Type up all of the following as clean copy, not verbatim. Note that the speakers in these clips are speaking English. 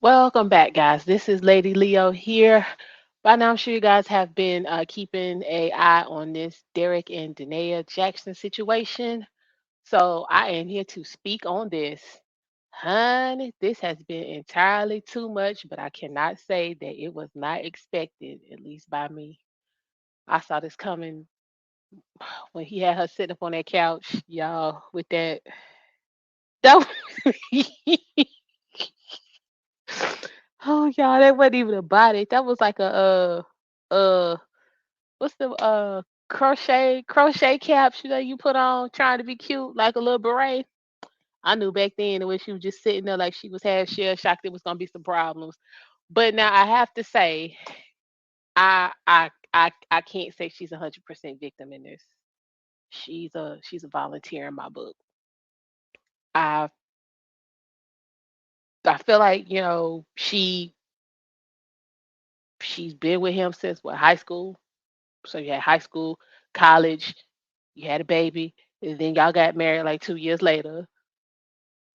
Welcome back, guys. This is Lady Leo here. By now, I'm sure you guys have been keeping a eye on this Derek and Danae Jackson situation. So I am here to speak on this. Honey, this has been entirely too much, but I cannot say that it was not expected, at least by me. I saw this coming when he had her sitting up on that couch, y'all, with that. That oh, y'all, that wasn't even a body. That was like uh what's the crochet caps you put on trying to be cute like a little beret. I knew back then the way she was just sitting there like she was half shell shocked there was gonna be some problems. But now I have to say, I can't say she's 100% victim in this. She's a volunteer in my book. I I feel like she's been with him since what, high school. So you had high school, college, you had a baby, and then y'all got married like 2 years later.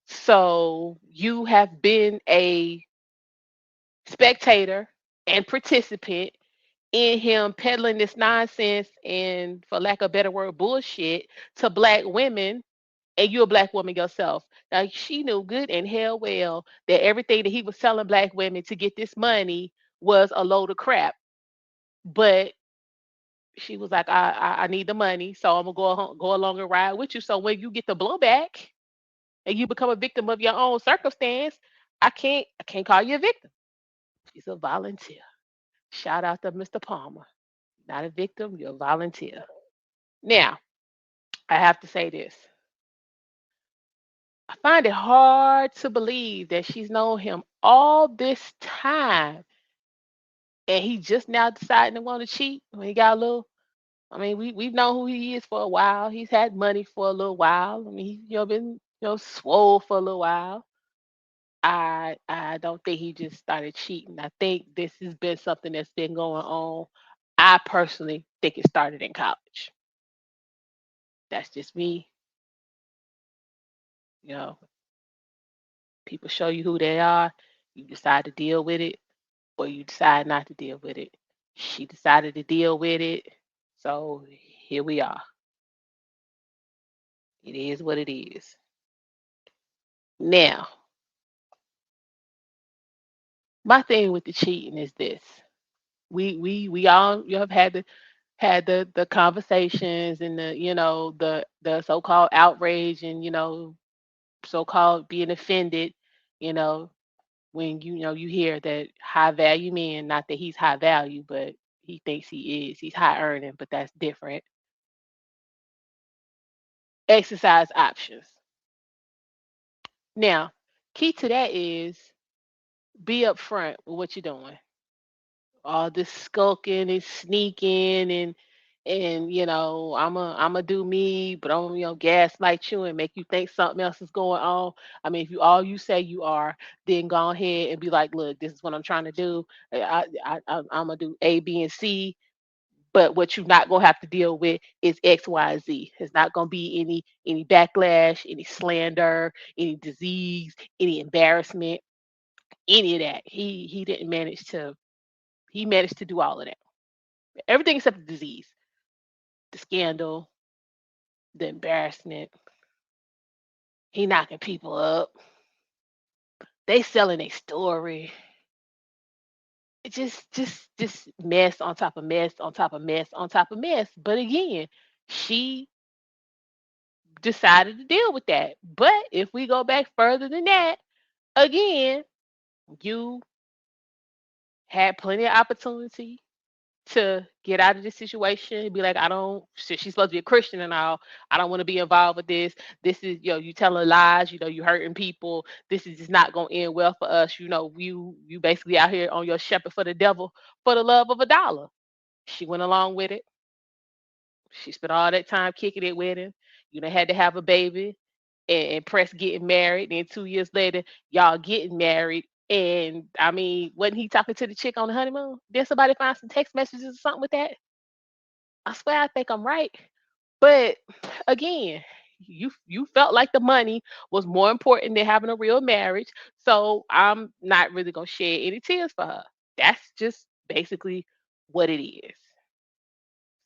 So you have been a spectator and participant in him peddling this nonsense and, for lack of a better word, bullshit to black women, and you're a black woman yourself. Now she knew good and hell well that everything that he was telling black women to get this money was a load of crap. But she was like, I need the money, so I'm gonna go along and ride with you. So when you get the blowback and you become a victim of your own circumstance, I can't call you a victim. She's a volunteer. Shout out to Mr. Palmer. Not a victim, you're a volunteer. Now, I have to say this. I find it hard to believe that she's known him all this time and he just now deciding to want to cheat when he got a little. I mean, we've known who he is for a while. He's had money for a little while. I mean, he's been swole for a little while. I don't think he just started cheating. I think this has been something that's been going on. I personally think it started in college. That's just me. You know, people show you who they are. You decide to deal with it, or you decide not to deal with it. She decided to deal with it, so here we are. It is what it is. Now, my thing with the cheating is this: we all you have had the conversations and the so-called outrage and so-called being offended, you know, when you hear that high value man, not that he's high value, but he thinks he is. He's high earning, but that's different. Exercise options. Now, key to that is be upfront with what you're doing. All this skulking and sneaking and I'm a do me, but I'm gaslight you and make you think something else is going on. I mean, if you all you say you are, then go ahead and be like, look, this is what I'm trying to do. I'm gonna do A, B, and C. But what you're not gonna have to deal with is X, Y, Z. It's not gonna be any backlash, any slander, any disease, any embarrassment, any of that. He didn't manage to. He managed to do all of that. Everything except the disease, the scandal, the embarrassment. He knocking people up. They selling a story. It just mess on top of mess on top of mess on top of mess. But again, she decided to deal with that. But if we go back further than that, again, you had plenty of opportunity to get out of this situation, be like, I don't, she's supposed to be a Christian and all, I don't want to be involved with this. This is, you telling lies, you hurting people. This is just not gonna end well for us. You basically out here on your shepherd for the devil for the love of a dollar. She went along with it. She spent all that time kicking it with him. Done had to have a baby and press getting married. Then 2 years later, y'all getting married. And I mean, wasn't he talking to the chick on the honeymoon? Did somebody find some text messages or something with that? I swear I think I'm right. But again, You felt like the money was more important than having a real marriage, so I'm not really gonna shed any tears for her. That's just basically what it is.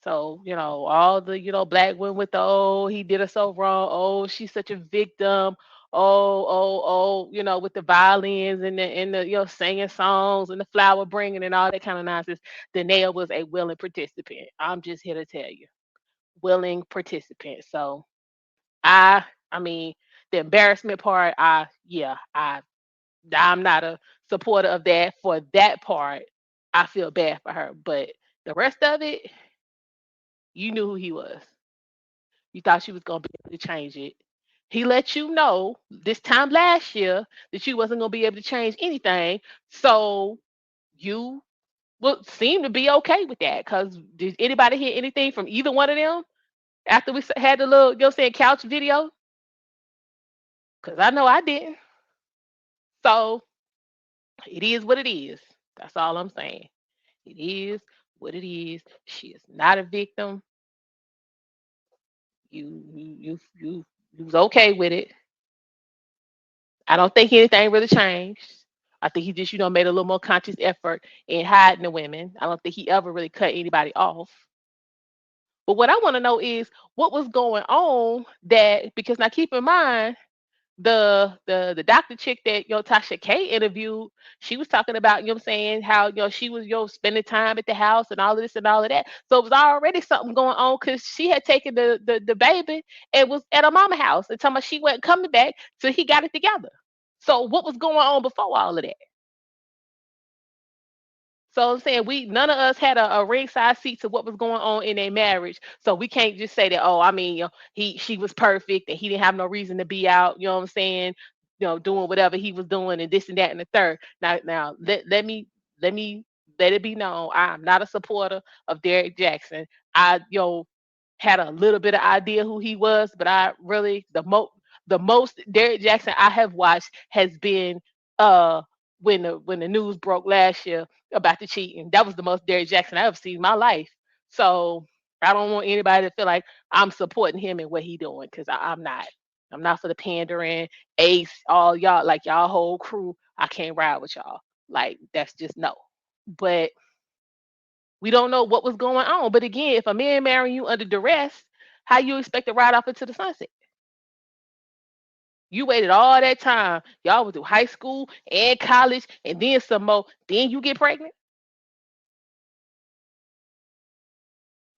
So, all the, black women with the, oh, he did her so wrong. Oh, she's such a victim. With the violins and the singing songs and the flower bringing and all that kind of nonsense. Danae was a willing participant. I'm just here to tell you, willing participant. So I, I mean, the embarrassment part, I'm not a supporter of that. For that part, I feel bad for her, but the rest of it, you knew who he was. You thought she was gonna be able to change it. He let you know this time last year that you wasn't gonna be able to change anything. So you would seem to be okay with that. Cause did anybody hear anything from either one of them after we had the little, saying couch video? Cause I know I didn't. So it is what it is. That's all I'm saying. It is what it is. She is not a victim. You was okay with it. I don't think anything really changed. I think he just, made a little more conscious effort in hiding the women. I don't think he ever really cut anybody off. But what I want to know is what was going on, that because now keep in mind the doctor chick that Tasha K interviewed, she was talking about, what I'm saying, how she was spending time at the house and all of this and all of that. So it was already something going on because she had taken the baby and was at her mama house and telling her she wasn't coming back till he got it together. So what was going on before all of that? So I'm saying, we none of us had a ringside seat to what was going on in their marriage. So we can't just say that, oh, I mean, she was perfect and he didn't have no reason to be out, you know what I'm saying, doing whatever he was doing and this and that and the third. Now let me let it be known, I'm not a supporter of Derek Jackson. I had a little bit of idea who he was, but I really the most Derek Jackson I have watched has been uh when the news broke last year about the cheating. That was the most Derek Jackson I ever seen in my life. So I don't want anybody to feel like I'm supporting him and what he doing, because I'm not. I'm not for the pandering, Ace, all y'all, like y'all whole crew. I can't ride with y'all. Like that's just no. But we don't know what was going on. But again, if a man marrying you under duress, how you expect to ride off into the sunset? You waited all that time. Y'all went through high school and college and then some more. Then you get pregnant?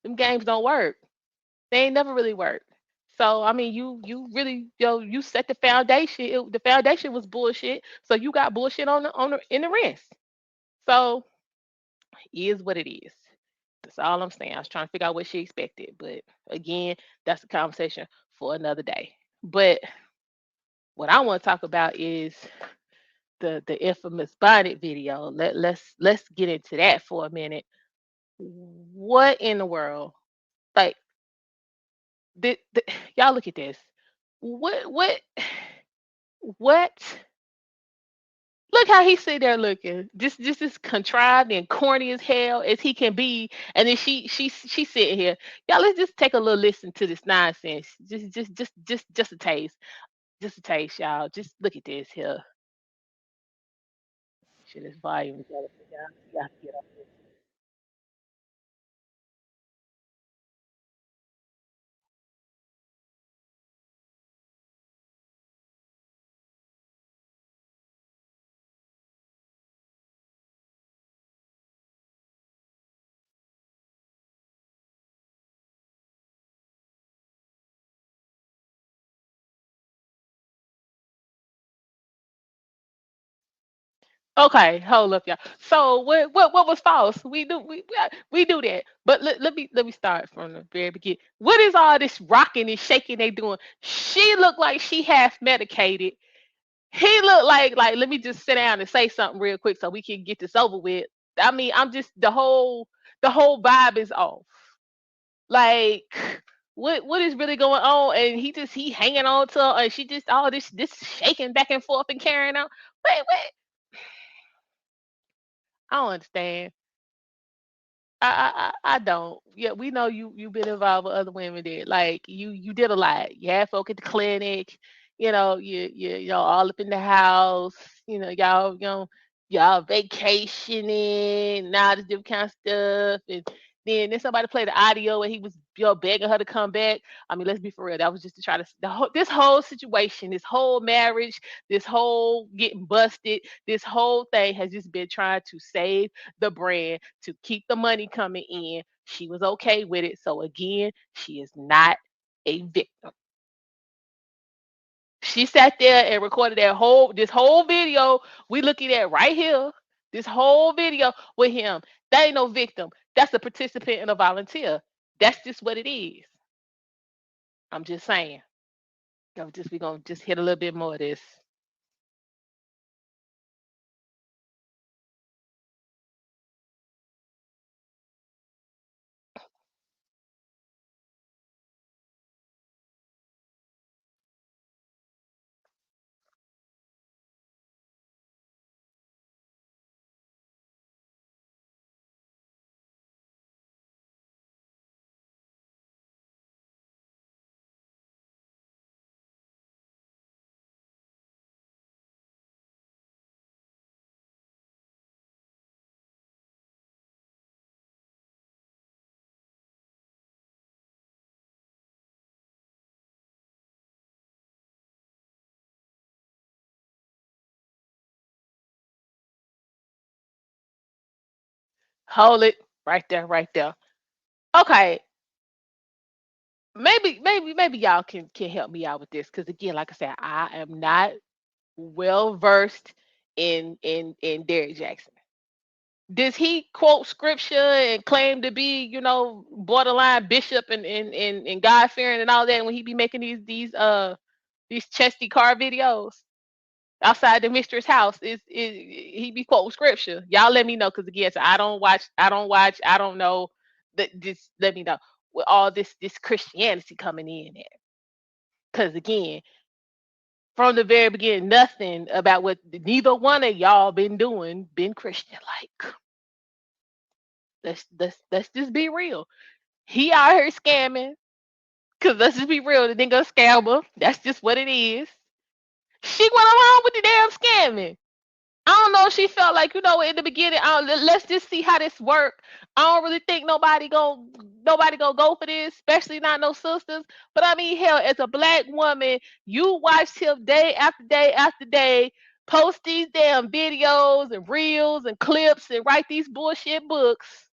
Them games don't work. They ain't never really worked. So I mean, you really, you set the foundation. The foundation was bullshit. So you got bullshit on the in the rest. So is what it is. That's all I'm saying. I was trying to figure out what she expected, but again, that's a conversation for another day. But what I want to talk about is the infamous bonnet video. Let's get into that for a minute. What in the world? Like, y'all look at this. What? Look how he's sitting there looking, just as contrived and corny as hell as he can be. And then she's sitting here. Y'all, let's just take a little listen to this nonsense. Just a taste. Just a taste, y'all. Just look at this here. Shit, this volume. Y'all get up. Okay, hold up, y'all. So what was false? We do that, but let me start from the very beginning. What is all this rocking and shaking they doing? She looked like she half medicated. He looked like let me just sit down and say something real quick so we can get this over with. I mean, I'm just the whole vibe is off. Like what is really going on? And he hanging on to her, and she just all this shaking back and forth and carrying on. Wait, I don't understand. I don't. Yeah, we know you've been involved with other women that like you did a lot. You had folk at the clinic, y'all all up in the house, y'all vacationing and all this different kind of stuff. And then somebody played the audio and he was begging her to come back. I mean, let's be for real. That was just to try to this whole situation, this whole marriage, this whole getting busted, this whole thing has just been trying to save the brand to keep the money coming in. She was okay with it. So again, she is not a victim. She sat there and recorded this whole video we looking at right here. This whole video with him. That ain't no victim. That's a participant and a volunteer. That's just what it is. I'm just saying. We gonna just hit a little bit more of this. Hold it right there, right there. Okay, maybe y'all can help me out with this because again, like I said, I am not well versed in Derrick Jackson. Does he quote scripture and claim to be, borderline bishop and God fearing and all that when he be making these chesty car videos outside the mistress house? Is he be quoting scripture? Y'all let me know because again, so I don't know. Just let me know with all this Christianity coming in there. Because again, from the very beginning, nothing about what neither one of y'all been doing been Christian like. Let's just be real. He out here scamming. Cause let's just be real, the nigga a scammer. That's just what it is. She went along with the damn scamming. I don't know if she felt like, in the beginning, let's just see how this work. I don't really think nobody gonna go for this, especially not no sisters. But I mean, hell, as a black woman, you watched him day after day after day post these damn videos and reels and clips and write these bullshit books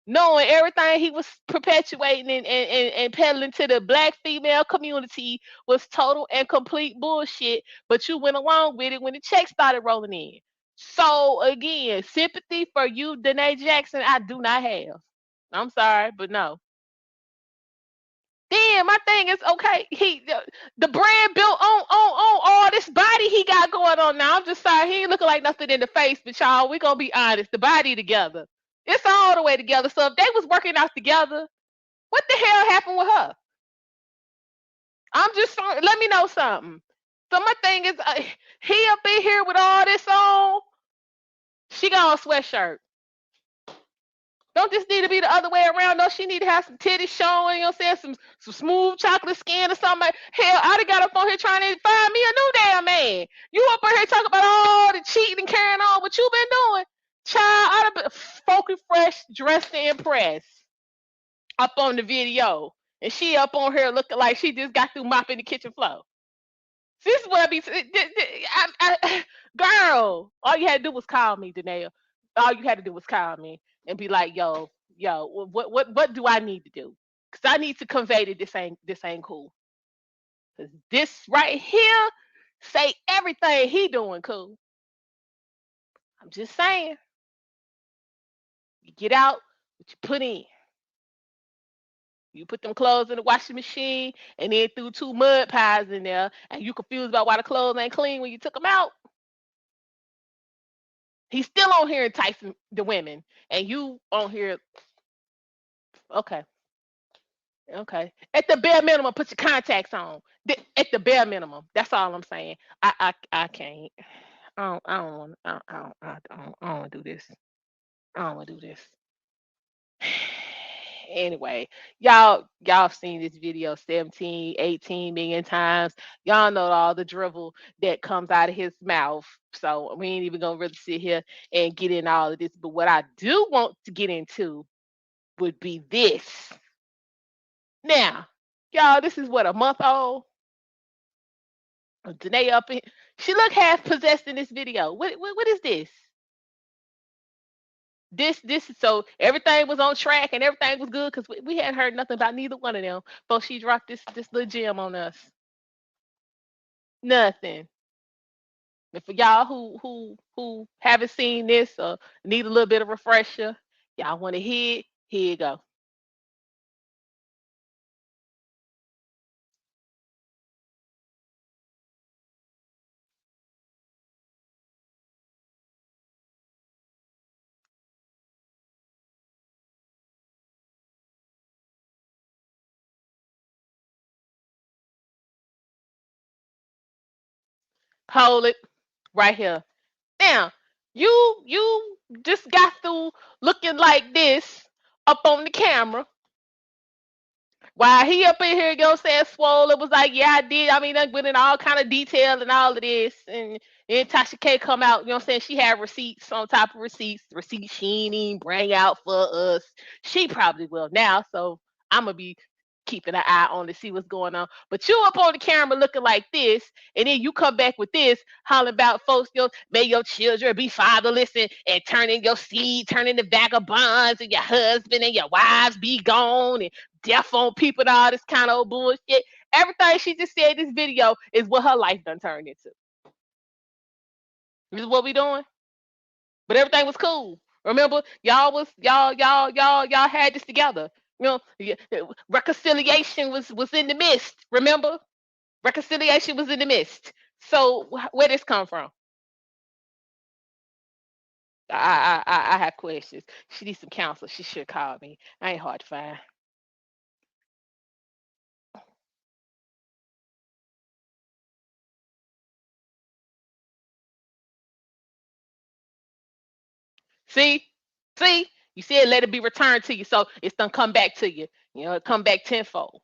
knowing everything he was perpetuating and peddling to the black female community was total and complete bullshit, but you went along with it when the checks started rolling in. So again, sympathy for you, Danae Jackson, I do not have. I'm sorry, but no. Then my thing is okay. The brand built on all this body he got going on now. I'm just sorry, he ain't looking like nothing in the face, but y'all, we gonna be honest. The body together, it's all the way together. So if they was working out together, what the hell happened with her? I'm just sorry. Let me know something. So my thing is, he up in here with all this on. She got on a sweatshirt. Don't this need to be the other way around? No, she need to have some titties showing, some smooth chocolate skin or something. Hell, I done got up on here trying to find me a new damn man. You up on here talking about all the cheating and carrying on what you been doing. Child, I'd have been funky fresh, dressed to impress up on the video. And she up on here looking like she just got through mopping the kitchen floor. This is what I be girl, all you had to do was call me, Danae. All you had to do was call me and be like, yo, what do I need to do? Because I need to convey that this ain't cool. Because this right here say everything he doing cool. I'm just saying. You get out what you put in. You put them clothes in the washing machine and then threw two mud pies in there, and you confused about why the clothes ain't clean when you took them out. He's still on here enticing the women, and you on here. Okay, okay. At the bare minimum, put your contacts on. At the bare minimum, that's all I'm saying. I can't. I don't want. I don't want to do this. I don't want to do this. Anyway, y'all seen this video 17, 18 million times. Y'all know all the drivel that comes out of his mouth. So we ain't even gonna really sit here and get in all of this. But what I do want to get into would be this. Now, y'all, this is what, a month old? Danae up in, she look half possessed in this video. What is this? This is so everything was on track and everything was good because we hadn't heard nothing about neither one of them. But she dropped this little gem on us. Nothing. And for y'all who haven't seen this or need a little bit of refresher, y'all want to hear it? Here you go. Hold it right here. Now, you just got through looking like this up on the camera. While he up in here, you know what I'm saying, swole, it was like, yeah, I did. I mean, I went in all kind of detail and all of this. And then Tasha K come out, you know what I'm saying? She had receipts on top of receipts. Receipts she ain't even bring out for us. She probably will now. So I'm going to be keeping an eye on to see what's going on. But you up on the camera looking like this, and then you come back with this, hollering about folks, you know, may your children be fatherless and turning your seed, turning the vagabonds, and your husband and your wives be gone, and deaf on people and all this kind of old bullshit. Everything she just said in this video is what her life done turned into. This is what we doing. But everything was cool. Remember, y'all had this together. You know, reconciliation was in the midst. Remember, reconciliation was in the midst. So where this come from? I have questions. She needs some counsel. She should call me. I ain't hard to find. See, see, you said let it be returned to you, so it's gonna come back to you. You know, it come back tenfold.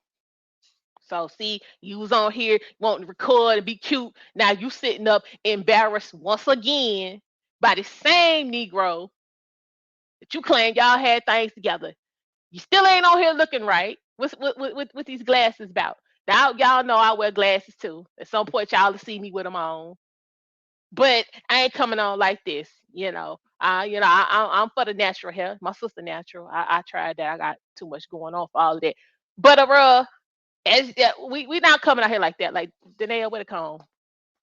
So see, you was on here wanting to record and be cute. Now you sitting up embarrassed once again by the same Negro that you claim y'all had things together. You still ain't on here looking right. What's with these glasses about? Now y'all know I wear glasses too. At some point y'all will see me with them on. But I ain't coming on like this, you know. I'm for the natural hair. My sister natural. I tried that. I got too much going on for all of that. But as yeah, we not coming out here like that. Like Danae with a comb,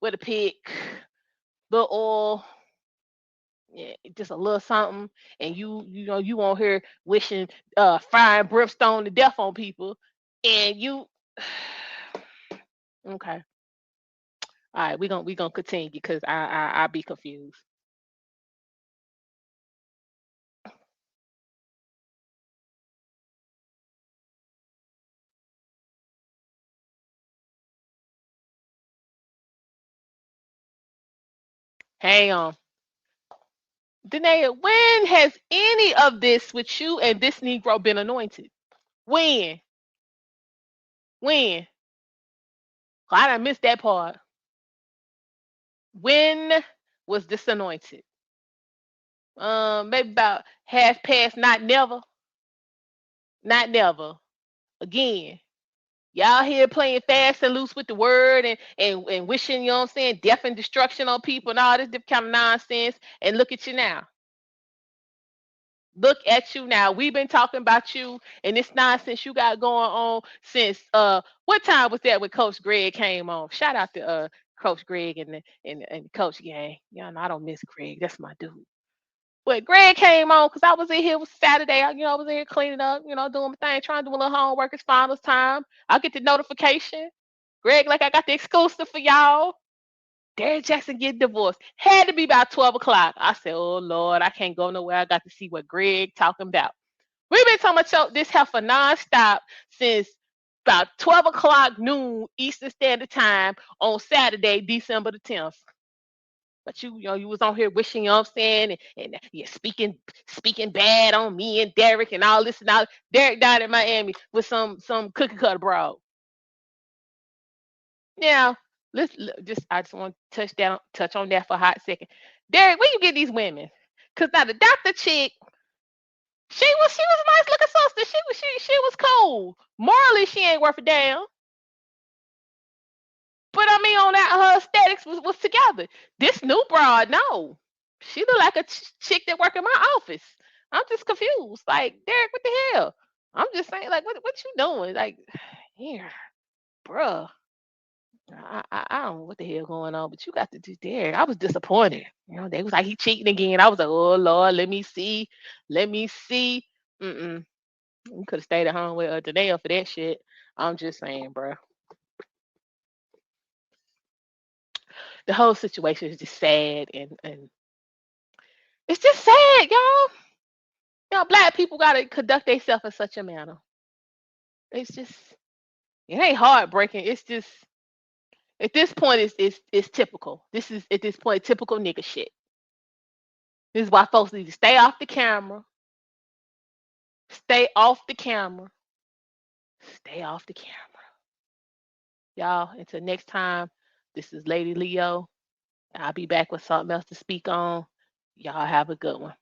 with a pick, little oil, yeah, just a little something, and you know you on here wishing fire and brimstone to death on people, and you okay. All right, we gonna continue because I be confused. Hang on. Danae, when has any of this with you and this Negro been anointed? When? When? I done missed that part. When was this anointed? Maybe about half past, not never. Not never. Again. Y'all here playing fast and loose with the word and wishing, you know what I'm saying, death and destruction on people and all this different kind of nonsense. And look at you now. Look at you now. We've been talking about you and this nonsense you got going on since what time was that when Coach Greg came on? Shout out to Coach Greg and the coach gang. You know, I don't miss Greg. That's my dude. But Greg came on because I was in here, it was Saturday. I was in here cleaning up, doing my thing, trying to do a little homework. It's finals time. I get the notification. Greg, like I got the exclusive for y'all. Derrick Jackson get divorced. Had to be about 12 o'clock. I said, oh Lord, I can't go nowhere. I got to see what Greg talking about. We've been talking about this heifer nonstop since about 12 o'clock noon Eastern Standard Time on Saturday, December the 10th. But you was on here wishing, you know what I'm saying, and you're speaking bad on me and Derek and all this and all. Derek died in Miami with some cookie cutter broad. Now, just I just want to touch on that for a hot second. Derek, where you get these women? Cause now the doctor chick, she was a nice looking sister. She was cool. Morally, she ain't worth a damn. But I mean, on that her aesthetics was together. This new broad, no, she look like a chick that work in my office. I'm just confused. Like Derek, what the hell? I'm just saying, like, what you doing? Like, here, bruh. I don't know what the hell going on, but you got to do Derek. I was disappointed. They was like he cheating again. I was like, oh Lord, let me see. Mm-mm. You could have stayed at home with Danae for that shit. I'm just saying, bruh. The whole situation is just sad and it's just sad, y'all. Black people gotta conduct themselves in such a manner. It's just it ain't heartbreaking. It's just at this point it's typical. This is at this point typical nigga shit. This is why folks need to stay off the camera. Stay off the camera. Stay off the camera. Y'all, until next time, this is Lady Leo. I'll be back with something else to speak on. Y'all have a good one.